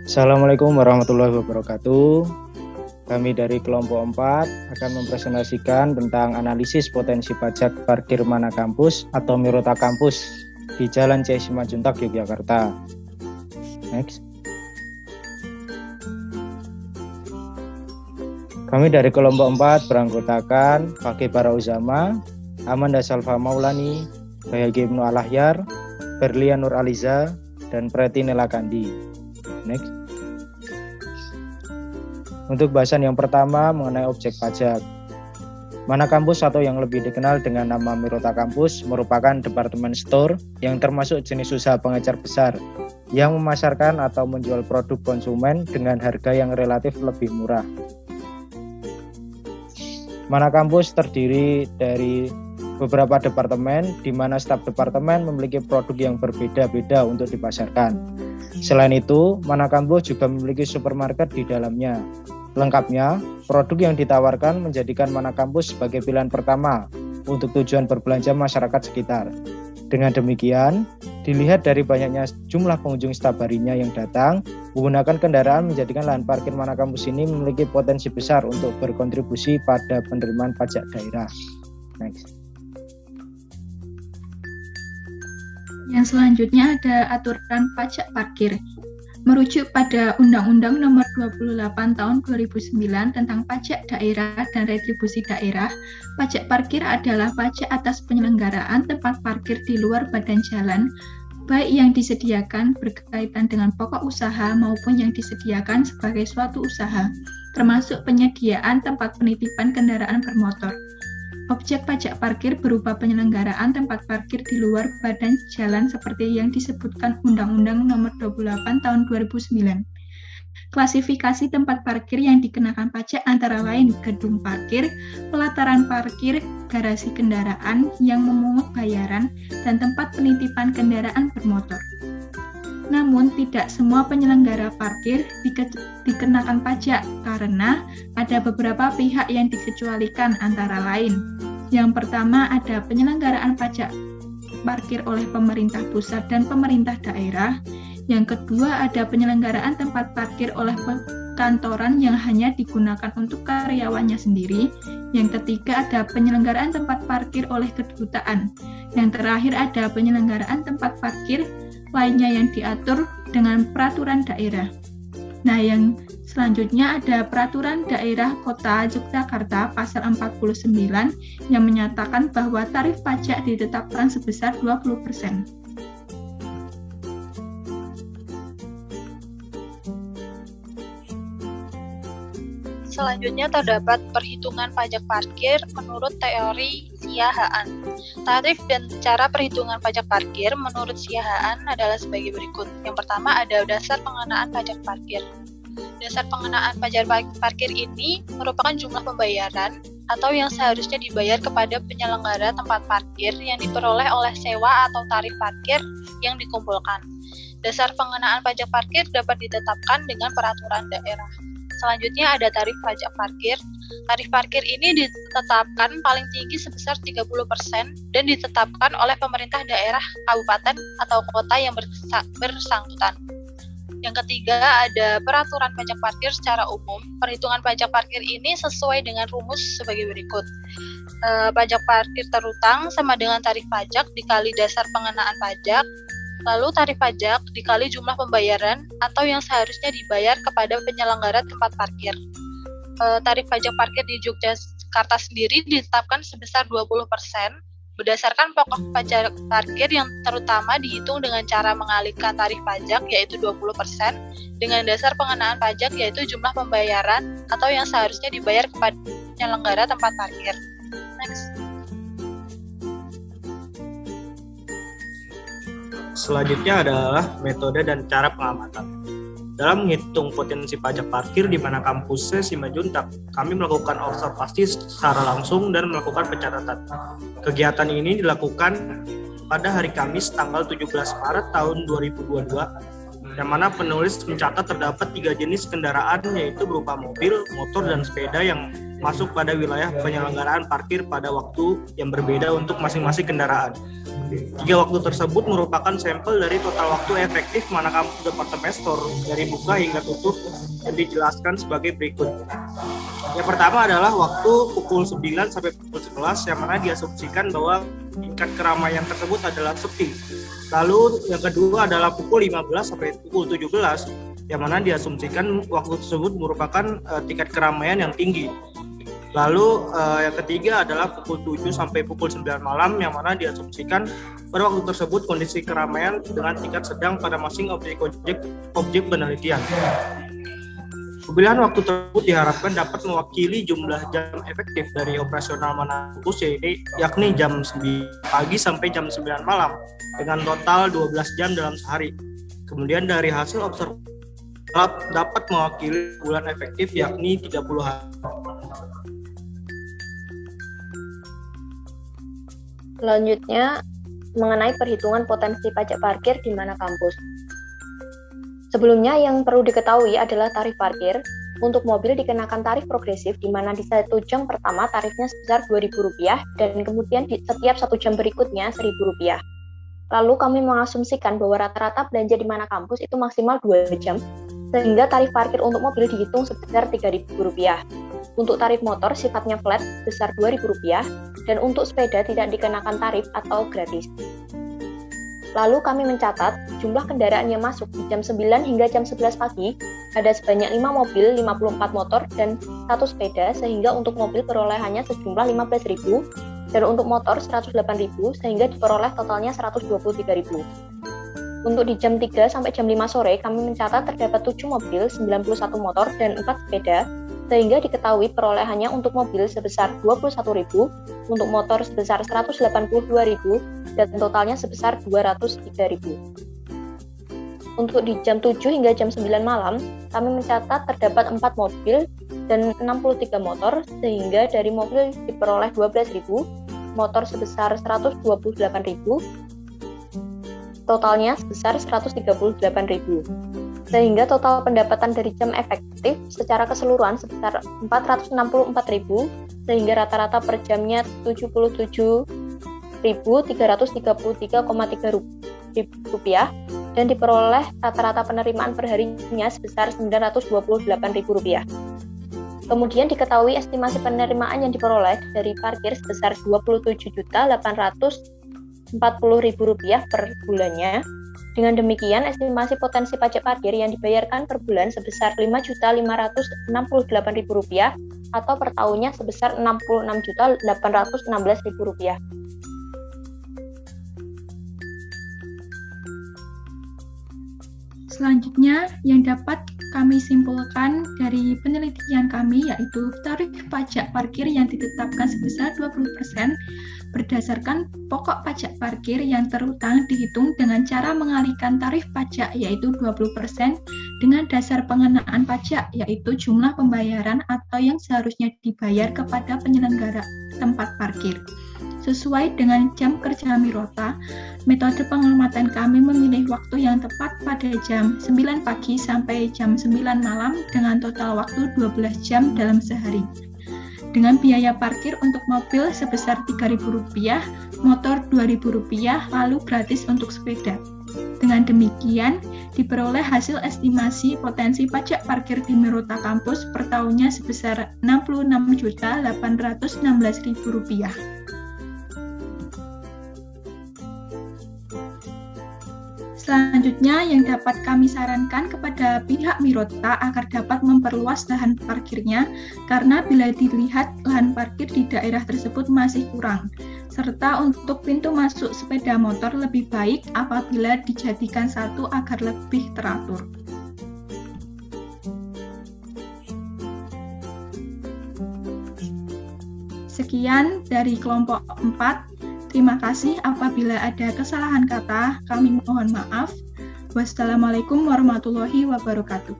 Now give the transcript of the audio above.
Assalamualaikum warahmatullahi wabarakatuh. Kami dari kelompok 4 akan mempresentasikan tentang analisis potensi pajak parkir Mana Kampus atau Mirota Kampus di Jalan C. Simanjuntak, Yogyakarta. Next. Kami dari kelompok 4 beranggotakan Fakih Bara Uzama, Amanda Salva Maulani, Bayhaqi Ibnu Alahyar, Berlian Nur Aliza, dan Preti Nelakandi. Next. Untuk bahasan yang pertama mengenai objek pajak. Mana Kampus atau yang lebih dikenal dengan nama Mirota Kampus merupakan departemen store yang termasuk jenis usaha pengecer besar yang memasarkan atau menjual produk konsumen dengan harga yang relatif lebih murah. Mana Kampus terdiri dari beberapa departemen di mana setiap departemen memiliki produk yang berbeda-beda untuk dipasarkan. Selain itu, Mana Kampus juga memiliki supermarket di dalamnya. Lengkapnya, produk yang ditawarkan menjadikan Mana Kampus sebagai pilihan pertama untuk tujuan berbelanja masyarakat sekitar. Dengan demikian, dilihat dari banyaknya jumlah pengunjung setiap harinya yang datang, menggunakan kendaraan menjadikan lahan parkir Mana Kampus ini memiliki potensi besar untuk berkontribusi pada penerimaan pajak daerah. Next. Yang selanjutnya ada aturan pajak parkir. Merujuk pada Undang-Undang Nomor 28 Tahun 2009 tentang Pajak Daerah dan Retribusi Daerah, pajak parkir adalah pajak atas penyelenggaraan tempat parkir di luar badan jalan, baik yang disediakan berkaitan dengan pokok usaha maupun yang disediakan sebagai suatu usaha, termasuk penyediaan tempat penitipan kendaraan bermotor. Objek pajak parkir berupa penyelenggaraan tempat parkir di luar badan jalan seperti yang disebutkan Undang-Undang Nomor 28 Tahun 2009. Klasifikasi tempat parkir yang dikenakan pajak antara lain gedung parkir, pelataran parkir, garasi kendaraan yang memungut bayaran, dan tempat penitipan kendaraan bermotor. Namun, tidak semua penyelenggara parkir dikenakan pajak karena ada beberapa pihak yang dikecualikan antara lain. Yang pertama ada penyelenggaraan pajak parkir oleh pemerintah pusat dan pemerintah daerah. Yang kedua ada penyelenggaraan tempat parkir oleh perkantoran yang hanya digunakan untuk karyawannya sendiri. Yang ketiga ada penyelenggaraan tempat parkir oleh kedutaan. Yang terakhir ada penyelenggaraan tempat parkir lainnya yang diatur dengan peraturan daerah. Nah, yang selanjutnya ada Peraturan Daerah Kota Yogyakarta Pasal 49 yang menyatakan bahwa tarif pajak ditetapkan sebesar 20%. Selanjutnya terdapat perhitungan pajak parkir menurut teori Siahaan. Tarif dan cara perhitungan pajak parkir menurut Siahaan adalah sebagai berikut. Yang pertama ada dasar pengenaan pajak parkir. Dasar pengenaan pajak parkir ini merupakan jumlah pembayaran atau yang seharusnya dibayar kepada penyelenggara tempat parkir yang diperoleh oleh sewa atau tarif parkir yang dikumpulkan. Dasar pengenaan pajak parkir dapat ditetapkan dengan peraturan daerah. Selanjutnya ada tarif pajak parkir. Tarif parkir ini ditetapkan paling tinggi sebesar 30% dan ditetapkan oleh pemerintah daerah, kabupaten, atau kota yang bersangkutan. Yang ketiga ada peraturan pajak parkir secara umum. Perhitungan pajak parkir ini sesuai dengan rumus sebagai berikut. Pajak parkir terutang sama dengan tarif pajak dikali dasar pengenaan pajak, lalu tarif pajak dikali jumlah pembayaran atau yang seharusnya dibayar kepada penyelenggara tempat parkir. Tarif pajak parkir di Yogyakarta sendiri ditetapkan sebesar 20% berdasarkan pokok pajak parkir yang terutama dihitung dengan cara mengalihkan tarif pajak yaitu 20% dengan dasar pengenaan pajak yaitu jumlah pembayaran atau yang seharusnya dibayar kepada penyelenggara tempat parkir. Next. Selanjutnya adalah metode dan cara pengamatan. Dalam menghitung potensi pajak parkir di Mana Kampus Simanjuntak, kami melakukan observasi secara langsung dan melakukan pencatatan. Kegiatan ini dilakukan pada hari Kamis tanggal 17 Maret tahun 2022, yang mana penulis mencatat terdapat 3 jenis kendaraan yaitu berupa mobil, motor, dan sepeda yang masuk pada wilayah penyelenggaraan parkir pada waktu yang berbeda untuk masing-masing kendaraan. 3 waktu tersebut merupakan sampel dari total waktu efektif mana kampus Departemen Store dari buka hingga tutup dan dijelaskan sebagai berikut. Yang pertama adalah waktu pukul 9 sampai pukul 11 yang mana diasumsikan bahwa tingkat keramaian tersebut adalah sepi. Lalu yang kedua adalah pukul 15 sampai pukul 17 yang mana diasumsikan waktu tersebut merupakan tingkat keramaian yang tinggi. Lalu yang ketiga adalah pukul 7 sampai pukul 9 malam yang mana diasumsikan pada waktu tersebut kondisi keramaian dengan tingkat sedang pada masing objek penelitian. Pemilihan waktu tersebut diharapkan dapat mewakili jumlah jam efektif dari operasional mana kampus, yakni jam 9 pagi sampai jam 9 malam dengan total 12 jam dalam sehari. Kemudian dari hasil observasi dapat mewakili bulan efektif yakni 30 hari. Selanjutnya, mengenai perhitungan potensi pajak parkir di mana kampus. Sebelumnya yang perlu diketahui adalah tarif parkir. Untuk mobil dikenakan tarif progresif di mana di 1 jam pertama tarifnya sebesar Rp2.000 dan kemudian di setiap 1 jam berikutnya Rp1.000. Lalu kami mengasumsikan bahwa rata-rata belanja di mana kampus itu maksimal 2 jam, sehingga tarif parkir untuk mobil dihitung sebesar Rp3.000. Untuk tarif motor sifatnya flat sebesar Rp2.000 dan untuk sepeda tidak dikenakan tarif atau gratis. Lalu kami mencatat jumlah kendaraan yang masuk di jam 9 hingga jam 11 pagi ada sebanyak 5 mobil, 54 motor, dan 1 sepeda sehingga untuk mobil perolehannya sejumlah 15.000 dan untuk motor 108.000 sehingga diperoleh totalnya 123.000. Untuk di jam 3 sampai jam 5 sore kami mencatat terdapat 7 mobil, 91 motor, dan 4 sepeda sehingga diketahui perolehannya untuk mobil sebesar 21.000, untuk motor sebesar 182.000, dan totalnya sebesar 203.000. Untuk di jam 7 hingga jam 9 malam, kami mencatat terdapat 4 mobil dan 63 motor, sehingga dari mobil diperoleh 12.000, motor sebesar 128.000, totalnya sebesar 138.000. Sehingga total pendapatan dari jam efektif secara keseluruhan sebesar 464.000 sehingga rata-rata per jamnya 77.333,3 rupiah dan diperoleh rata-rata penerimaan per harinya sebesar 928.000 rupiah. Kemudian diketahui estimasi penerimaan yang diperoleh dari parkir sebesar 27.840.000 rupiah per bulannya. Dengan demikian, estimasi potensi pajak parkir yang dibayarkan per bulan sebesar Rp5.568.000 atau per tahunnya sebesar Rp66.816.000. Selanjutnya, yang dapat kami simpulkan dari penelitian kami yaitu tarif pajak parkir yang ditetapkan sebesar 20% berdasarkan pokok pajak parkir yang terutang dihitung dengan cara mengalihkan tarif pajak yaitu 20% dengan dasar pengenaan pajak yaitu jumlah pembayaran atau yang seharusnya dibayar kepada penyelenggara tempat parkir. Sesuai dengan jam kerja Mirota, metode pengamatan kami memilih waktu yang tepat pada jam 9 pagi sampai jam 9 malam dengan total waktu 12 jam dalam sehari. Dengan biaya parkir untuk mobil sebesar Rp3.000, motor Rp2.000, lalu gratis untuk sepeda. Dengan demikian, diperoleh hasil estimasi potensi pajak parkir di Mirota kampus per tahunnya sebesar Rp66.816.000. Selanjutnya, yang dapat kami sarankan kepada pihak Mirota agar dapat memperluas lahan parkirnya karena bila dilihat lahan parkir di daerah tersebut masih kurang, serta untuk pintu masuk sepeda motor lebih baik apabila dijadikan satu agar lebih teratur. Sekian dari kelompok 4. Terima kasih apabila ada kesalahan kata, kami mohon maaf. Wassalamualaikum warahmatullahi wabarakatuh.